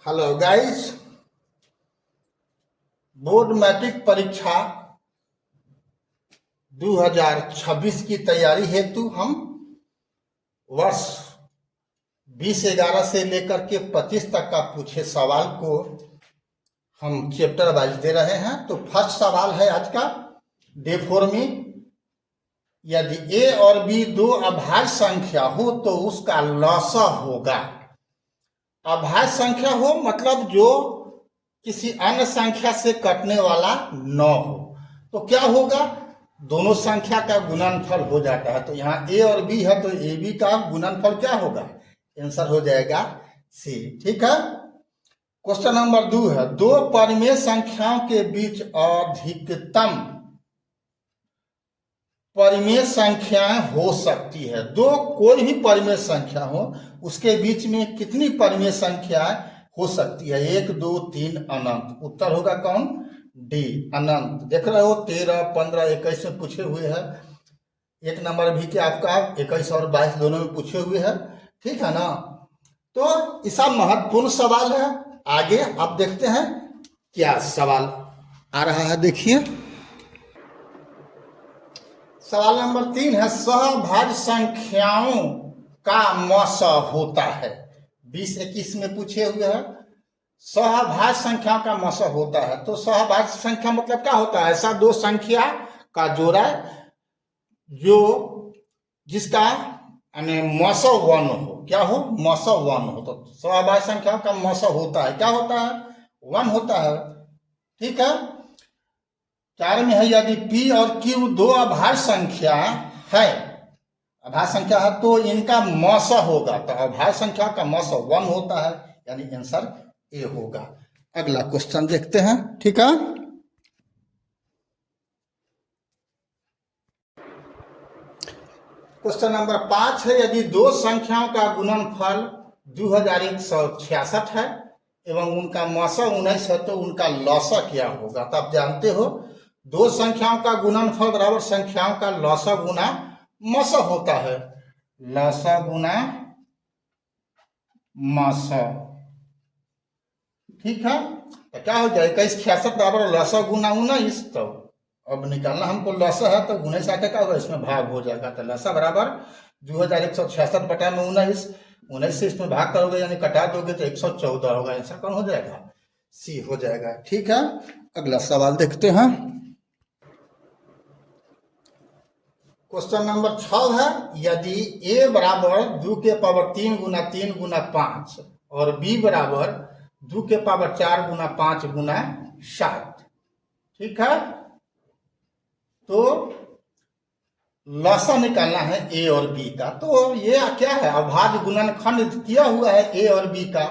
Hello guys, board matric परीक्षा 2026 की तैयारी हेतु हम वर्ष 2011 से लेकर के 25 तक का पूछे सवाल को हम चैप्टर वाइज दे रहे हैं। तो फर्स्ट सवाल है आज का, डे 4 में, यदि ए और बी दो अभाज्य संख्या हो तो उसका लॉसा होगा। अभाज्य संख्या हो मतलब जो किसी अन्य संख्या से कटने वाला न हो, तो क्या होगा, दोनों संख्या का गुणनफल हो जाता है। तो यहाँ ए और बी है तो ए बी का गुणनफल क्या होगा, आंसर हो जाएगा सी। ठीक है। क्वेश्चन नंबर 2 है, दो परिमेय संख्याओं के बीच अधिकतम परिमेय संख्याएं हो सकती है। दो कोई भी परिमेय संख्या हो उसके बीच में कितनी परिमेय संख्याएं हो सकती है, 1 2 3 अनंत। उत्तर होगा कौन, डी, अनंत। देख रहे हो 13 15 21 में पूछे हुए हैं। एक नंबर भी के आपका 21 और 22 दोनों में पूछे हुए हैं। ठीक है ना। तो इसका महत्वपूर्ण सवाल है। आगे आप देखते हैं क्या सवाल आ रहा है, देखिए। सवाल नंबर 3 है, सहभाज्य संख्याओं का मौसा होता है। 20-21 में पूछे हुए हैं, सहभाज्य संख्या का मौसा होता है। तो सहभाज्य संख्या मतलब क्या होता है, ऐसा दो संख्या का जोड़ा जो जिसका मौसा 1 हो। क्या हो, मौसा 1 हो। तो सहभाज्य संख्या का मौसा होता है, क्या होता है, 1 होता है। ठीक है। 4 में है, यदि P और Q दो अभाज्य संख्या है, अभाज्य संख्या है तो इनका मौसा होगा। तो अभाज्य संख्या का मौसा 1 होता है, यानी आंसर ए होगा। अगला क्वेश्चन देखते हैं। ठीक है। क्वेश्चन नंबर 5 है, यदि दो संख्याओं का गुणनफल 2166 है एवं उनका मौसा 19 है तो उनका लौसा क्या होगा। तो आप जानते हो दो संख्याओं का गुणनफल बराबर संख्याओं का लौसा गुना मौसा होता है। लौसा गुना मौसा। ठीक है। तो क्या हो जाए, 2166 बराबर लौसा गुना 19। तो अब निकालना हमको लौसा है तो 19 आके क्या होगा, इसमें भाग हो जाएगा। तो लौसा बराबर 2166 बटा में 19 से इसमें भाग करोगे यानी कटा दोगे तो 114 होगा। आंसर कौन हो जाएगा, सी हो जाएगा। ठीक है। अगला सवाल देखते हैं। क्वेश्चन नंबर 6 है, यदि a बराबर 2 के पावर 3 गुना 3 गुना 5 और b बराबर 2 के पावर 4 गुना 5 गुना 7। ठीक है। तो लौसा निकालना है a और b का। तो ये क्या है, अभाज्य गुणनखंड किया हुआ है a और b का।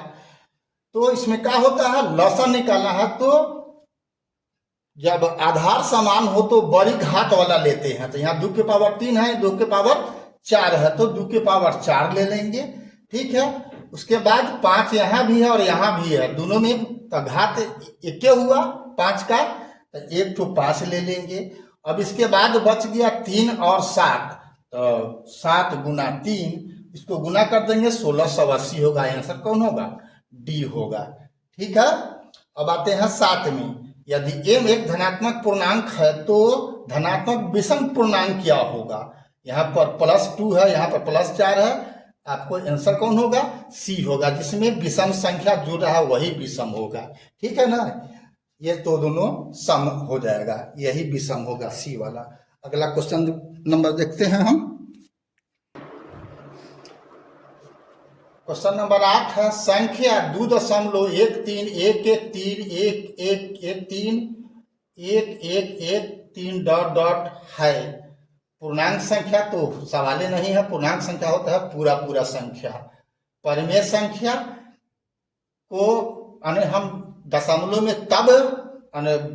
तो इसमें क्या होता है, लौसा निकालना है तो जब आधार समान हो तो बड़ी घात वाला लेते हैं। तो यहाँ 2 के पावर 3 है, 2 के पावर 4 है तो 2 के पावर 4 ले लेंगे। ठीक है। उसके बाद 5 यहाँ भी है और यहाँ भी है, दोनों में तो घात एक हुआ 5 का, तो 1 तो 5 ले लेंगे। अब इसके बाद बच गया 3 और 7, तो 7 गुना 3, इसको गुना कर देंगे 1680 होगा। आंसर कौन होगा, डी होगा। ठीक है। अब आते हैं 7 में, यदि m एक धनात्मक पूर्णांक है तो धनात्मक विषम पूर्णांक क्या होगा। यहाँ पर +2 है, यहाँ पर +4 है, आपको आंसर कौन होगा, सी होगा। जिसमें विषम संख्या जुड़ रहा है वही विषम होगा। ठीक है ना। ये तो दोनों सम हो जाएगा, यही विषम होगा, सी वाला। अगला क्वेश्चन नंबर देखते हैं हम। क्वेश्चन नंबर 8 है, संख्या 2.1311131113 है। पूर्णांक संख्या तो सवाल ही नहीं है, पूर्णांक संख्या होता है पूरा पूरा संख्या। परिमेय संख्या को हम दशमलव में तब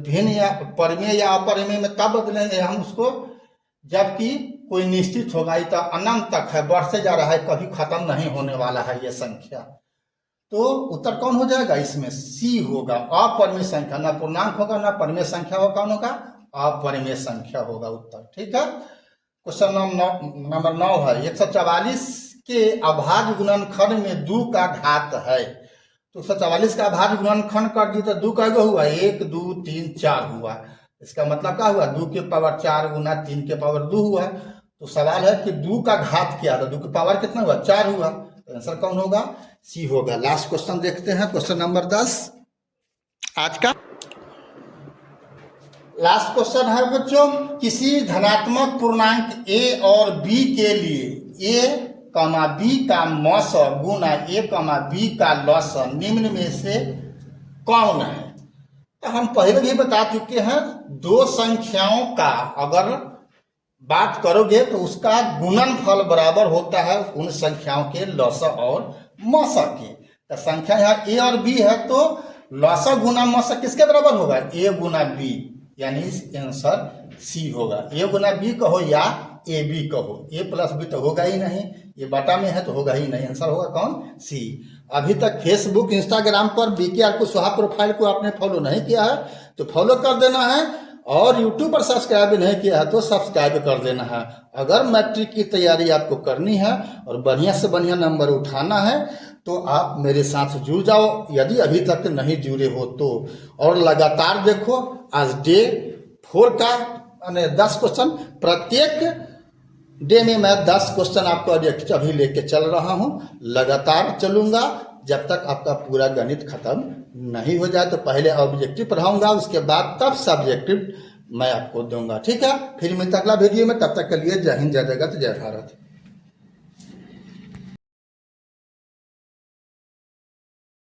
भिन्न या परिमेय या अपरिमेय में तब बदलेंगे हम उसको जबकि कोई निश्चित होगा। ये तो अनंत तक है, बढ़ते जा रहा है, कभी खत्म नहीं होने वाला है ये संख्या। तो उत्तर कौन हो जाएगा, इसमें सी होगा। अपरिमेय संख्या, ना पूर्णांक होगा ना परिमेय संख्या होगा, कौन होगा, अपरिमेय संख्या होगा उत्तर। ठीक है। क्वेश्चन नंबर 9 है, 144 के अभाज्य गुणनखंड में 2 का घात है तो 144 का भाज्य गुणनखंड कर दी तो 2 कैगो हुआ, 1 2 3 4 हुआ। इसका मतलब क्या हुआ, 2 के पावर 4 गुना 3 के पावर 2 हुआ। तो सवाल है कि 2 का घात क्या था, 2 की पावर कितना हुआ, 4 हुआ। तो आंसर कौन होगा, सी होगा। लास्ट क्वेश्चन देखते हैं, क्वेश्चन नंबर 10 आज का लास्ट क्वेश्चन है बच्चों, किसी धनात्मक पूर्णांक ए और बी के लिए ए कमा बी का मौस गुना ए कमा बी का लॉस निम्न में से कौन है। तो हम पहले भी बता चुके हैं, दो संख्याओं का अगर बात करोगे तो उसका गुणनफल बराबर होता है उन संख्याओं के लॉसा और मौसा के। तो संख्या यहाँ ए और बी है तो लॉसा गुना मौसा किसके बराबर होगा, ए गुना बी, यानी आंसर सी होगा। ए गुना बी कहो या ए बी कहो, ए प्लस बी तो होगा ही नहीं, ये बटा में है तो होगा ही नहीं, आंसर होगा कौन, सी। अभी तक फेसबुक इंस्टाग्राम पर BKR कुशवाहा प्रोफाइल को आपने फॉलो नहीं किया है तो फॉलो कर देना है, और यूट्यूब पर सब्सक्राइब नहीं किया है तो सब्सक्राइब कर देना है। अगर मैट्रिक की तैयारी आपको करनी है और बढ़िया से बढ़िया नंबर उठाना है तो आप मेरे साथ जुड़ जाओ, यदि अभी तक नहीं जुड़े हो तो। और लगातार देखो, आज डे 4 का 10 क्वेश्चन, प्रत्येक डे में मैं 10 क्वेश्चन आपको अभी लेके चल रहा हूं, लगातार चलूंगा जब तक आपका पूरा गणित खत्म नहीं हो जाए। तो पहले ऑब्जेक्टिव पढ़ाऊंगा, उसके बाद तब सब्जेक्टिव मैं आपको दूंगा, ठीक है। फिर मिलता अगला वीडियो में, तब तक के लिए जय हिंद, जय जगत, जय भारत।